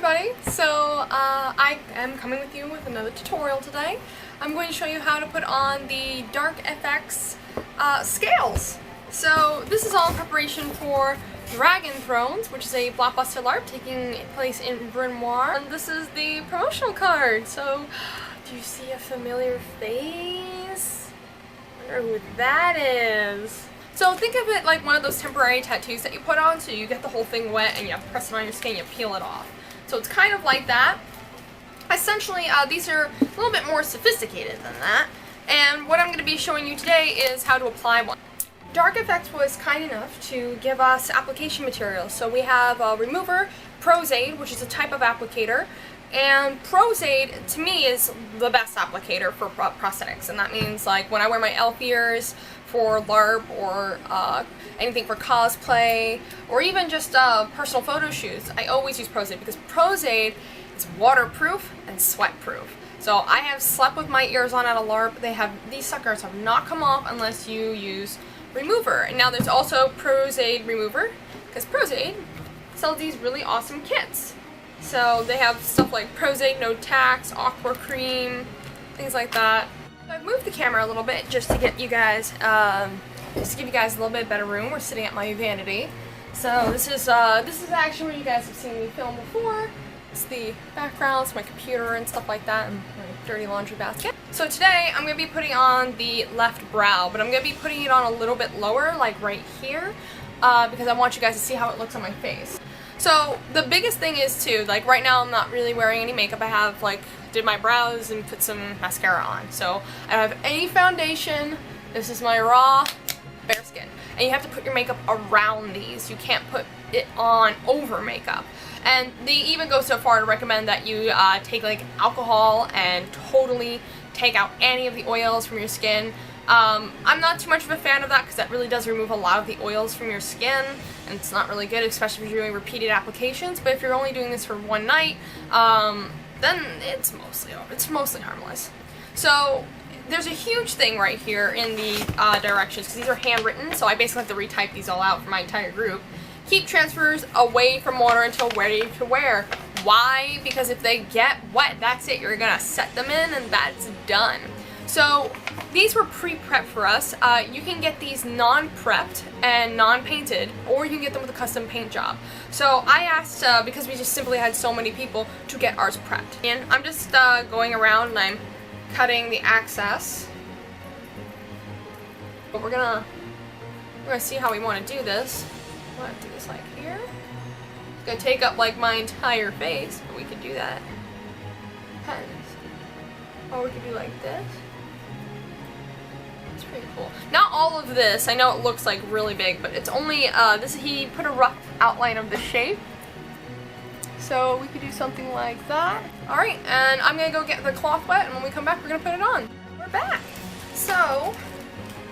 everybody! So I am coming with you with another tutorial today. I'm going to show you how to put on the Dark FX scales. So this is all in preparation for Dragon Thrones, which is a blockbuster LARP taking place in Bryn Mawr. And this is the promotional card. So do you see a familiar face? I wonder who that is. So think of it like one of those temporary tattoos that you put on, so you get the whole thing wet and you have to press it on your skin and you peel it off. So it's kind of like that. Essentially, these are a little bit more sophisticated than that. And what I'm going to be showing you today is how to apply one. Dark FX was kind enough to give us application materials. So we have a remover, Prozaid, which is a type of applicator. And Prozaid, to me, is the best applicator for prosthetics. And that means, like, when I wear my elf ears for LARP or anything for cosplay, or even just personal photo shoots, I always use Prozaid because Prozaid is waterproof and sweatproof. So I have slept with my ears on at a LARP. These suckers have not come off unless you use remover. And now there's also Prozaid remover, because Prozaid sells these really awesome kits. So they have stuff like Prozaid No Tax, Aqua Cream, things like that. So I've moved the camera a little bit just to get you guys, just to give you guys a little bit better room. We're sitting at my vanity. So this is actually where you guys have seen me film before. It's the background, it's my computer and stuff like that, and my dirty laundry basket. So today I'm going to be putting on the left brow, but I'm going to be putting it on a little bit lower, like right here, because I want you guys to see how it looks on my face. So the biggest thing is too, like right now I'm not really wearing any makeup. I have did my brows and put some mascara on. So I don't have any foundation. This is my raw bare skin. And you have to put your makeup around these. You can't put it on over makeup. And they even go so far to recommend that you take like alcohol and totally take out any of the oils from your skin. I'm not too much of a fan of that because that really does remove a lot of the oils from your skin, and it's not really good, especially if you're doing repeated applications. But if you're only doing this for one night, then it's mostly harmless. So there's a huge thing right here in the directions, because these are handwritten, so I basically have to retype these all out for my entire group. Keep transfers away from water until ready to wear. Why? Because if they get wet, that's it. You're gonna set them in and that's done. So these were pre-prepped for us. You can get these non-prepped and non-painted, or you can get them with a custom paint job. So I asked, because we just simply had so many people, to get ours prepped. And I'm just going around and I'm cutting the excess. But we're gonna see how we want to do this. I'm gonna do this like here. It's gonna take up like my entire face, but we could do that. Depends. Or we could do like this. It's pretty cool. Not all of this. I know it looks like really big, but it's only he put a rough outline of the shape. So we could do something like that. All right, and I'm gonna go get the cloth wet, and when we come back, we're gonna put it on. We're back. So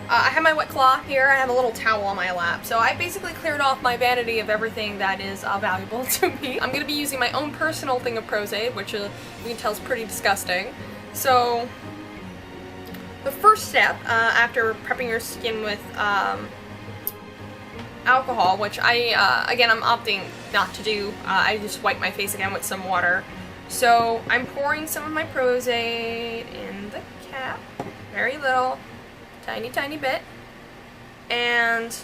I have my wet cloth here. I have a little towel on my lap. So I basically cleared off my vanity of everything that is valuable to me. I'm gonna be using my own personal thing of Prozaid, which you can tell is pretty disgusting. So the first step, after prepping your skin with alcohol, which again, I'm opting not to do. I just wipe my face again with some water. So I'm pouring some of my Prozaid in the cap, very little, tiny bit. And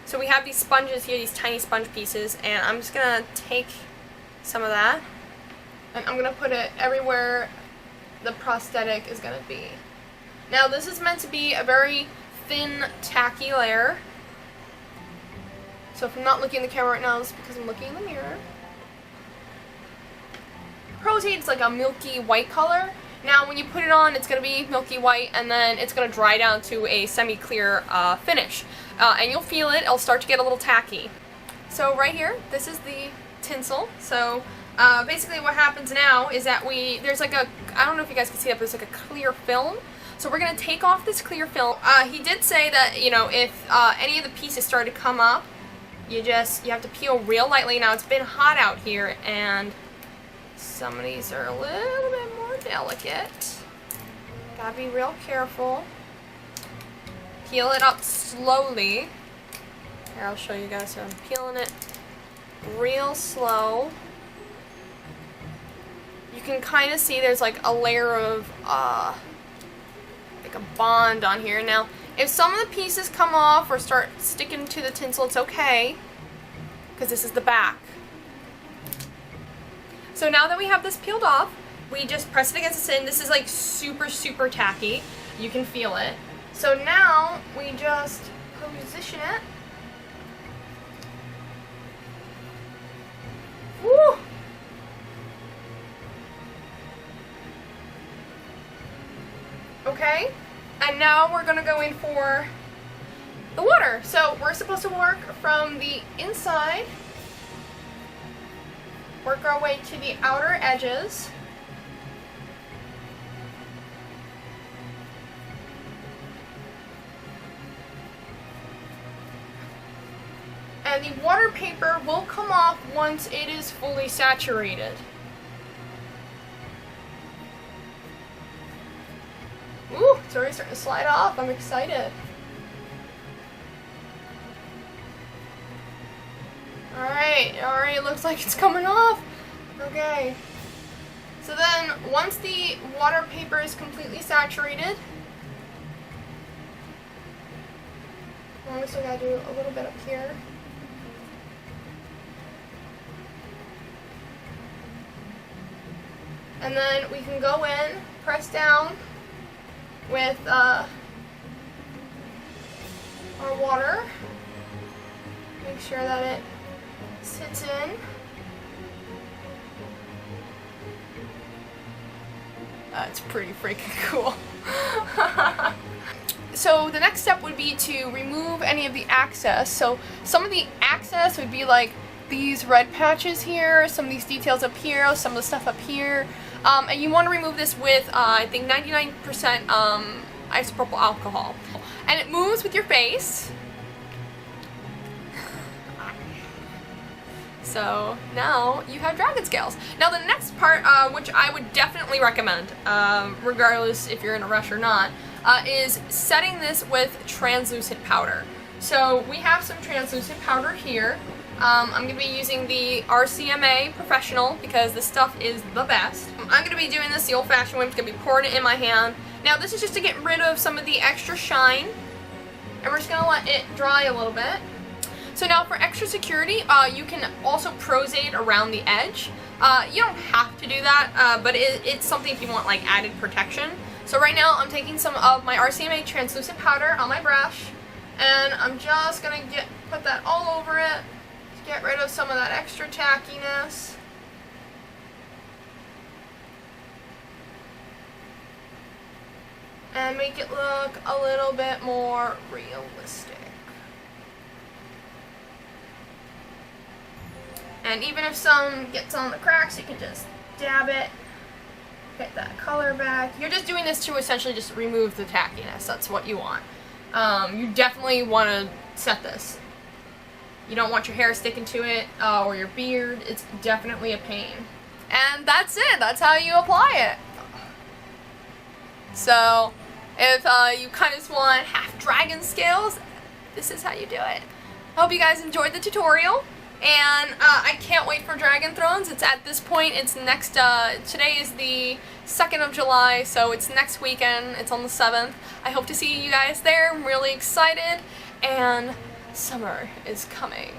so we have these sponges here, these tiny sponge pieces, and I'm just gonna take some of that, and I'm gonna put it everywhere the prosthetic is gonna be. Now this is meant to be a very thin, tacky layer. So if I'm not looking in the camera right now, it's because I'm looking in the mirror. Prozaid is like a milky white color. Now when you put it on, it's gonna be milky white, and then it's gonna dry down to a semi-clear finish. And you'll feel it, it'll start to get a little tacky. So right here, this is the tinsel. So basically what happens now is that there's like a, I don't know if you guys can see that, but there's like a clear film. So we're going to take off this clear film. He did say that, you know, if any of the pieces start to come up, you have to peel real lightly. Now it's been hot out here, and some of these are a little bit more delicate. Gotta be real careful. Peel it up slowly. Here, I'll show you guys. So I'm peeling it real slow. you can kind of see there's like a layer of like a bond on here. Now, if some of the pieces come off or start sticking to the tinsel, it's okay, because this is the back. So now that we have this peeled off, we just press it against the tin. This is like super, super tacky. You can feel it. So now we just position it. Woo! Okay, and now we're gonna go in for the water. So we're supposed to work from the inside, work our way to the outer edges. And the water paper will come off once it is fully saturated. Ooh, it's already starting to slide off. I'm excited. Alright, looks like it's coming off. Okay. So then, once the water paper is completely saturated, we still gotta do a little bit up here. And then we can go in, press down with our water. Make sure that it sits in. It's pretty freaking cool. So the next step would be to remove any of the excess. So some of the excess would be like these red patches here, some of these details up here, some of the stuff up here. And you want to remove this with, I think, 99% isopropyl alcohol. And it moves with your face. So now you have dragon scales. Now the next part, which I would definitely recommend, regardless if you're in a rush or not, is setting this with translucent powder. So we have some translucent powder here. I'm going to be using the RCMA Professional because this stuff is the best. I'm going to be doing this the old-fashioned way. I'm just going to be pouring it in my hand. Now this is just to get rid of some of the extra shine, and we're just going to let it dry a little bit. So now for extra security, you can also prosade around the edge. You don't have to do that, but it's something if you want like added protection. So right now I'm taking some of my RCMA translucent powder on my brush, and I'm just going to put that all over it. Get rid of some of that extra tackiness. And make it look a little bit more realistic. And even if some gets on the cracks, you can just dab it, get that color back. You're just doing this to essentially just remove the tackiness. That's what you want. You definitely want to set this. You don't want your hair sticking to it, or your beard. It's definitely a pain. And that's it. That's how you apply it. So, if you kind of just want half dragon scales, this is how you do it. I hope you guys enjoyed the tutorial. And I can't wait for Dragon Thrones. It's at this point, it's next, today is the 2nd of July, so it's next weekend. It's on the 7th. I hope to see you guys there. I'm really excited. And summer is coming.